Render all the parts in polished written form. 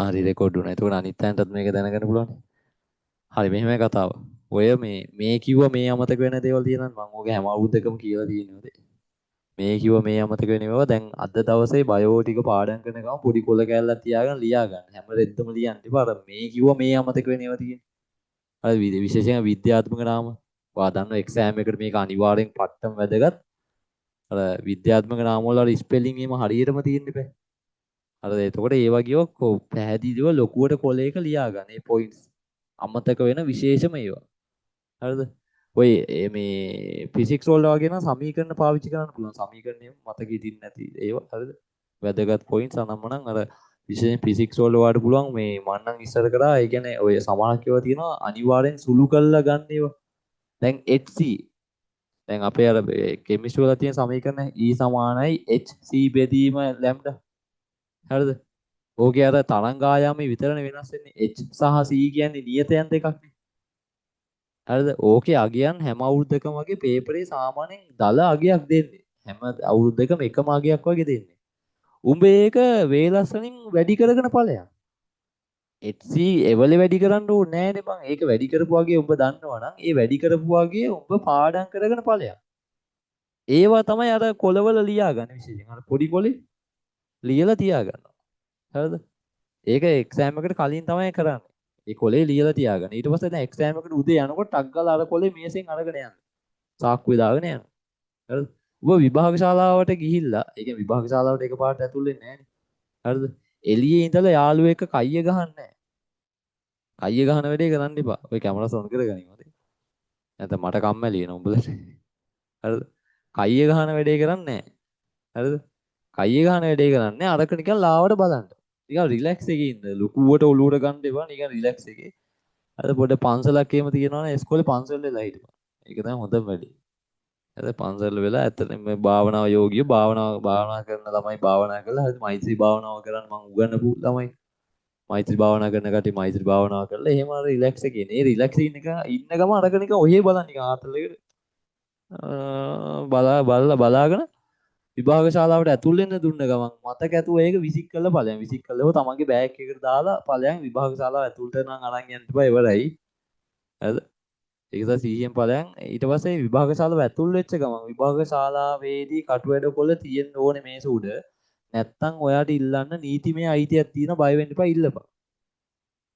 හරි රෙකෝඩ් වුණා. එතකොට අනිත් අයටත් මේක දැනගන්න පුළුවන්. හරි මෙහෙමයි කතාව. ඔය මේ කිව්ව මේ අමතක වෙන දේවල් තියෙනවා මම ඔගේ හැම අවුරුද්දකම කියලා තියෙනවා. මේ කිව්ව මේ අමතක වෙනව දැන් අද දවසේ බයෝ ටික පාඩම් කරන ගමන් පොඩි කොල කැල්ලක් තියාගෙන ලියා ගන්න. හැම රෙද්දම ලියන්න එපා. අර මේ කිව්ව මේ අමතක වෙනව තියෙන්නේ. අර විශේෂයෙන් විද්‍යාත්මක නාම. ඔයා දන්න එක්සෑම් එකට මේක අනිවාර්යෙන් පට්ටම වැදගත්. අර විද්‍යාත්මක නාම වල අර ස්පෙලිං එහෙම හරියටම තියෙන්න බෑ. අර එතකොට ඒ වගේ පැහැදිලිව ලොකුවට කොලයක ලියා ගන්න. ඒ පොයින්ට්ස් අමතක වෙන විශේෂම ඒවා. හරිද? ඔය මේ ෆිසික්ස් වල වගේ නම් සමීකරණ පාවිච්චි කරන්න පුළුවන්. සමීකරණ මතක හිටින්න නැති ඒවා. හරිද? වැදගත් පොයින්ට්ස් අනම්මනම් අර විශේෂයෙන් ෆිසික්ස් වල වාට පුළුවන් මේ මම නම් ඉස්සර කරා. ඒ කියන්නේ ඔය සමානක් ඒවා තියෙනවා අනිවාර්යෙන් සුළු කරලා ගන්න ඒවා. දැන් HC දැන් අපේ අර කෙමිස්ට්‍රි වල තියෙන සමීකරණ E සමානයි HC බෙදීම ලැම්ඩා. හරිද? ඕකේ අර තරංග ආයාමයේ විතරනේ වෙනස් වෙන්නේ. H සහ C කියන්නේ නියතයන් දෙකක් නේ. හරිද? ඕකේ අගයන් හැම අවුරුද්දකම වගේ පේපරේ සාමාන්‍යයෙන් දල අගයක් දෙන්නේ. හැම අවුරුද්දකම එකම අගයක් වගේ දෙන්නේ. උඹ ඒක වේලස් වලින් වැඩි කරගෙන ඵලයක්. HC එවලේ වැඩි කරන්න ඕනේ නෑනේ බං. ඒක වැඩි කරපු වගේ උඹ දන්නවා නම් ඒ වැඩි කරපු වගේ උඹ පාඩම් කරගෙන ඵලයක්. ඒවා තමයි අර කොලවල ලියාගන්න විශේෂයෙන්. අර පොඩි කොලේ ලියලා තියාගන්නවා. හරිද? ඒක එක්සෑම් එකට කලින් තමයි කරන්නේ. ඒ කොලේ ලියලා තියාගන්න. ඊට පස්සේ දැන් එක්සෑම් එකට උදේ යනකොට ටක් ගාලා අර කොලේ මේසෙන් අරගෙන යන්න. සාක්කුවේ දාගෙන යන්න. හරිද? ඔබ විභාග ශාලාවට ගිහිල්ලා, ඒ කියන්නේ විභාග ශාලාවට එකපාරට ඇතුල් වෙන්නේ නැහනේ. හරිද? එළියේ ඉඳලා යාළුවෙක් එක්ක කයිය ගහන්නේ නැහැ. කයිය ගහන වැඩේ කරන්න එපා. ඔය කැමරාස් ඔන් කරගනිමු. නැත්නම් මට කම්මැලි වෙනවා උඹලට. හරිද? කයිය ගහන වැඩේ කරන්නේ නැහැ. හරිද? කයිය ගහන වැඩේ කරන්නේ අරක නිකන් ලාවට බලන්න. නිකන් රිලැක්ස් එකේ ඉන්න. ලොකුවට ඔලුවට ගන්න එපා. නිකන් රිලැක්ස් එකේ. අර පොඩ පන්සලක් එහෙම තියෙනවනේ ඉස්කෝලේ පන්සල් වෙලා හිටපන්. ඒක තමයි හොඳම වැඩේ. හරි පන්සල් වෙලා ඇත්තටම මේ භාවනාව යෝගිය භාවනා කරන ළමයි භාවනා කරලා හරි මෛත්‍රී භාවනාව කරන්න මම උගන්වපු ළමයි. මෛත්‍රී භාවනා කරන කටි මෛත්‍රී භාවනාව කරලා එහෙම අර රිලැක්ස් එකේ නේ රිලැක්ස් ඉන්න ගම අරක නිකන් ඔහේ බලන්න නිකන් ආතලෙකට බලාගෙන විභාග ශාලාවට ඇතුල් වෙන්න දුන්න ගමන් මතක ඇතුව ඒක විසික් කරලා ඵලයන් විසික් කළව තමන්ගේ බෑග් එකට දාලා ඵලයන් විභාග ශාලාව ඇතුළට නම් අරන් යන්න එපා ඉවරයි. හරිද? ඒක තමයි 100න් ඵලයන් ඊට පස්සේ විභාග ශාලාව ඇතුල් වෙච්ච ගමන් විභාග ශාලාවේදී කටුවැඩ කොළ තියෙන්න ඕනේ මේස උඩ. නැත්තම් ඔයාට ඉල්ලන්න නීතිමය අයිතියක් තියෙන බය වෙන්න එපා ඉල්ලපන්.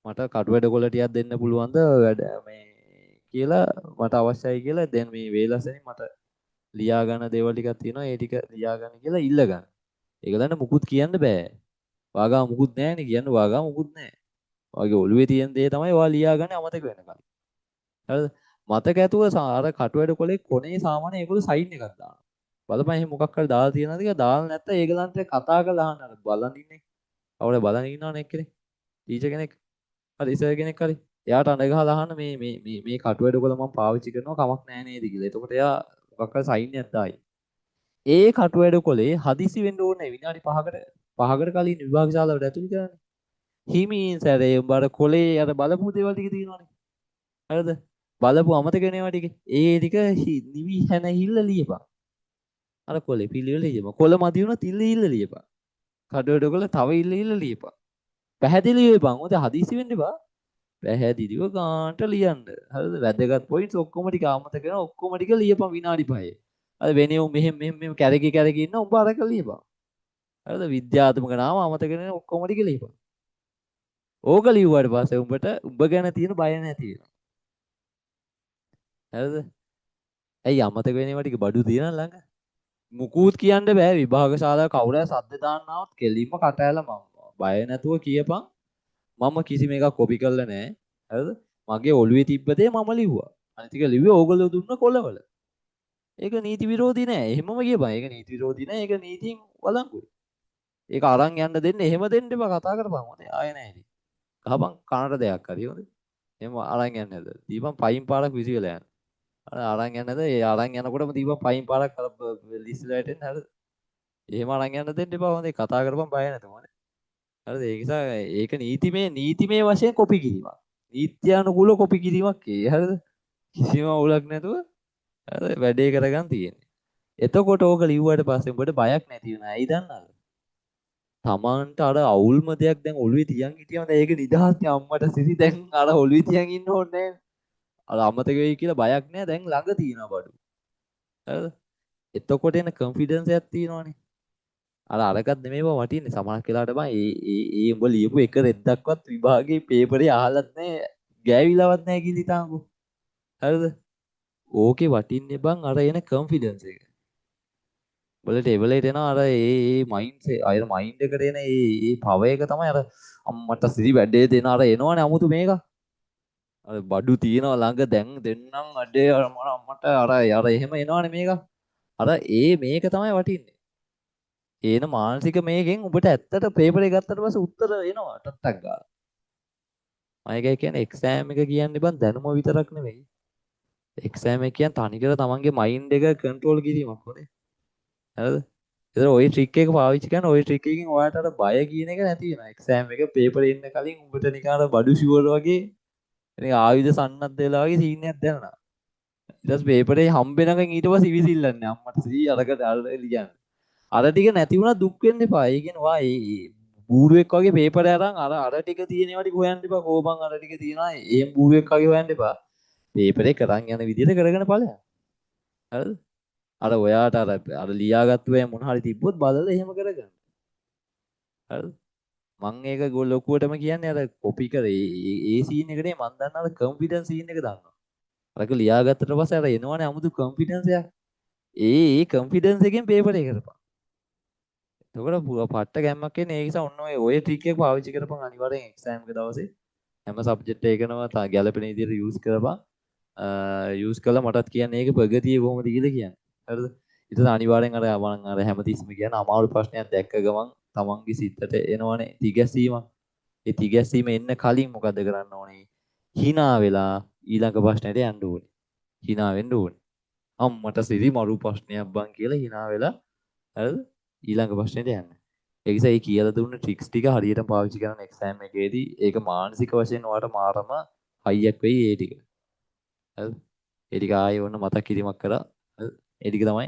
මට කටුවැඩ කොළ ටිකක් දෙන්න පුළුවන්ද වැඩ මේ කියලා මට අවශ්‍යයි කියලා දැන් මේ වේලසෙන් මට ලියා ගන්න දේවල් ටිකක් තියෙනවා ඒ ටික ලියා ගන්න කියලා ඉල්ල ගන්න. ඒගොල්ලන්ට මුකුත් කියන්න බෑ. වාගා මුකුත් නැහැනේ කියන්න වාගා මුකුත් නැහැ. වාගේ ඔළුවේ තියෙන දේ තමයි ඔයා ලියා ගන්න අමතක වෙනකන්. හරිද? මතක ඇතුව අර කටුවැඩ කොලේ කොනේ සාමාන්‍ය ඒගොල්ලෝ සයින් එකක් දානවා. බලපන් එහෙම මොකක් හරි දාලා තියෙනවද කියලා දාලා නැත්නම් ඒගලන්ට කතා කරලා අහන්න අර බලන් ඉන්නේ. අවුල බලන් ඉන්නවනේ එක්කෙනෙක්. ටීචර් කෙනෙක්. හරි සර් කෙනෙක් හරි. එයාට අඬ ගහලා අහන්න මේ කටුවැඩ කොල මම පාවිච්චි කරනවා කමක් නැහැ නේද කියලා. එතකොට එයා මොකක් හරි සයින් එකක් දායි. ඒ කටුවැඩ කොලේ හදිසි වෙන්න ඕනේ විනාඩි 5කට කලින් විභාග ශාලාවට ඇතුල් කරන්නේ. හිමින් සැරේ උඹ අර කොලේ අර බලපු දේවල් ටික තියෙනවනේ. හරිද? බලපු අමතක වෙනවා ටික. ඒ ටික නිවි හැන හිල්ල ලියපන්. අර කොලේ පිළිවෙල ලියපන්. කොල මදි වුණොත් ඉල්ල ඉල්ල ලියපන්. කඩවඩ කොල තව ඉල්ල ඉල්ල ලියපන්. පැහැදිලි ලියපන්. මොකද හදිසි වෙන්න එපා. පැහැදිලිව ගාන්ට ලියන්න. හරිද? වැදගත් පොයින්ට්ස් ඔක්කොම ටික අමතක වෙනවා. ඔක්කොම ටික ලියපන් විනාඩි 5. අර වෙනේ මෙහෙම කැරකි කැරකි ඉන්න උඹ අරක ලියපන්. හරිද? විද්‍යාත්මක නාම අමතක වෙන ඔක්කොම ටික ලියපන්. ඕක ලිව්වට පස්සේ උඹට උඹ ගැන තියෙන බය නැති වෙනවා. හරිද? ඇයි අමතක වෙනේවා ටික බඩු තියෙන ළඟ? මුකුත් කියන්න බෑ විභාග ශාලාව කවුරු හරි සද්ද දාන්න આવත් කෙලින්ම කට ඇල මම බය නැතුව කියපන් මම කිසිම එකක් කොපි කරලා නැහැ. හරිද? මගේ ඔළුවේ තිබ්බ දේ මම ලිව්වා. අනිත් ටික ලිව්වේ ඕගොල්ලෝ දුන්න කොලවල. ඒක නීති විරෝධී නෑ. එහෙමම කියපන්. ඒක නීති විරෝධී නෑ. ඒක නීතියෙන් වළංගුයි. ඒක අරන් යන්න දෙන්න එහෙම දෙන්න එපා කතා කරපන්. හොඳේ ආයෙ නෑ ඉතින්. ගහපන් කනට දෙයක් හරි හොඳේ. එහෙම අරන් යන්න නැද. දීපන් පයින් පාරක් විසි වෙලා යන්න. අරන් යන්නද ඒ අරන් යනකොටම දීපන් පයින් පාරක් ලිස්ට් එකට එන්න හරිද? එහෙම අරන් යන්න දෙන්න එපා හොඳේ කතා කරපන් බය නැතුව හොඳේ. හරිද? ඒ නිසා ඒක නීතිමය වශයෙන් කොපි කිරීමක්. නීත්‍යානුකූල කොපි කිරීමක් ඒ හරිද? කිසිම අවුලක් නැතුව හරිද වැඩේ කරගන්න තියෙන්නේ. එතකොට ඕක ලිව්වට පස්සේ උඹට බයක් නැති වෙනවා. ඇයි දන්නවද? තමන්ට අර අවුල්ම දෙයක් දැන් ඔළුවේ තියන් හිටියම දැන් ඒක නිදහස්නේ අම්මට සිරි දැන් අර ඔළුවේ තියන් ඉන්න ඕනේ නැහැ. අර අමතක වෙයි කියලා බයක් නැහැ දැන් ළඟ තියෙනවා බඩු. හරිද? එතකොට එන කොන්ෆිඩන්ස් එකක් තියෙනවනේ. අර අරකට නෙමෙයි බං වටින්නේ සමහරක් වෙලාවට බං ඒ උඹ ලියපු එක රෙද්දක්වත් විභාගේ පේපරේ අහලත් නැහැ ගෑවිලාවත් නැහැ කියලා හිතාංගු. හරිද? ඕකේ වටින්නේ බං අර එන කොන්ෆිඩන්ස් එක. බලට එවලේට එනවා අර ඒ මයින්ඩ් අය මයින්ඩ් එකට එන ඒ පව එක තමයි අර අම්මට සිරි වැඩේ දෙන අර එනවනේ 아무තු මේක. අර බඩු තියනවා ළඟ දැන් දෙන්නම් අඩේ අර අම්මට අර එහෙම එනවනේ මේක. අර මේක තමයි වටින්නේ. ඒන මානසික මේකෙන් ඔබට ඇත්තට පේපර් එක ගත්තට පස්සේ උත්තර එනවා ටට්ටක් ගාලා. මම ඒකයි කියන්නේ එක්සෑම් එක කියන්නේ බං දැනුම විතරක් නෙවෙයි. එක්සෑම් එක කියන්නේ තනිකර තමන්ගේ මයින්ඩ් එක කන්ට්‍රෝල් කිරීමක් වනේ. හරිද? ඒතර ওই ට්‍රික් එක පාවිච්චි කරන ওই ට්‍රික් එකකින් ඔයාලට අර බය කියන එක නැති වෙනවා. එක්සෑම් එක පේපර් එන්න කලින් උඹට නිකන් අර බඩු ෂුවර් වගේ නිකන් ආයුධ සන්නද්ධ වෙලා වගේ සීන් එකක් දැනෙනවා. ඊට පස්සේ පේපරේ හම්බෙනකන් ඊට පස්සේ ඉවිසිල්ලන්නේ අම්මට සී අරකට අර ලියන්න. අර ටික නැති වුණා දුක් වෙන්න එපා. ඒ කියන්නේ වා ඒ බූරුවෙක් වගේ පේපර් අරන් අර ටික තියෙනවා ටික හොයන්න එපා. කෝපන් අර ටික තියෙනවා. එහෙම බූරුවෙක් වගේ හොයන්න එපා. පේපරේ කරන් යන විදිහට කරගෙන ඵලයන්. හරිද? අර ඔයාට අර ලියාගත්තු අය මොන හරි තිබ්බොත් බලලා එහෙම කරගන්න. හරිද? මම ඒක ලොකුවටම කියන්නේ අර කොපි කරේ ඒ සීන් එකනේ මම දන්න අර කොන්ෆිඩන්ස් සීන් එක දන්නවා. අරක ලියාගත්තට පස්සේ අර එනවනේ 아무තු කොන්ෆිඩන්ස් එකක්. ඒ කොන්ෆිඩන්ස් එකෙන් පේපර් එක කරපන්. එතකොට පට්ට ගැම්මක් එන්නේ ඒ නිසා ඔන්න ඔය ට්‍රික් එක පාවිච්චි කරපන් අනිවාර්යෙන් එක්සෑම් එක දවසේ හැම සබ්ජෙක්ට් එකකම ගැලපෙන විදිහට යූස් කරපන්. යූස් කළා මටත් කියන්නේ ඒක ප්‍රගතිය කොහොමද කියලා කියන්නේ. හරිද? ඊට අනිවාර්යෙන් අර මම අර හැමතිස්සම කියන අමාරු ප්‍රශ්නයක් දැක්ක ගමන් තමන්ගේ සිතට එනවනේ තිගැස්සීමක්. ඒ තිගැස්සීම එන්න කලින් මොකද කරන්න ඕනේ? hina වෙලා ඊළඟ ප්‍රශ්නෙට යන්න ඕනේ. hina වෙන්න ඕනේ. අම්මට සිරි මරු ප්‍රශ්නයක් බං කියලා hina වෙලා හරිද? ඊළඟ ප්‍රශ්නෙට යන්න. ඒ නිසා මේ කියලා දුන්න ට්‍රික්ස් ටික හරියට පාවිච්චි කරන එක්සෑම් එකේදී ඒක මානසික වශයෙන් ඔයාලට මාරම හයියක් වෙයි ඒ ටික. හරිද? ඒ ටික ආයෙ ඔන්න මතක් කිරීමක් කරා. හරිද? ඒ ටික තමයි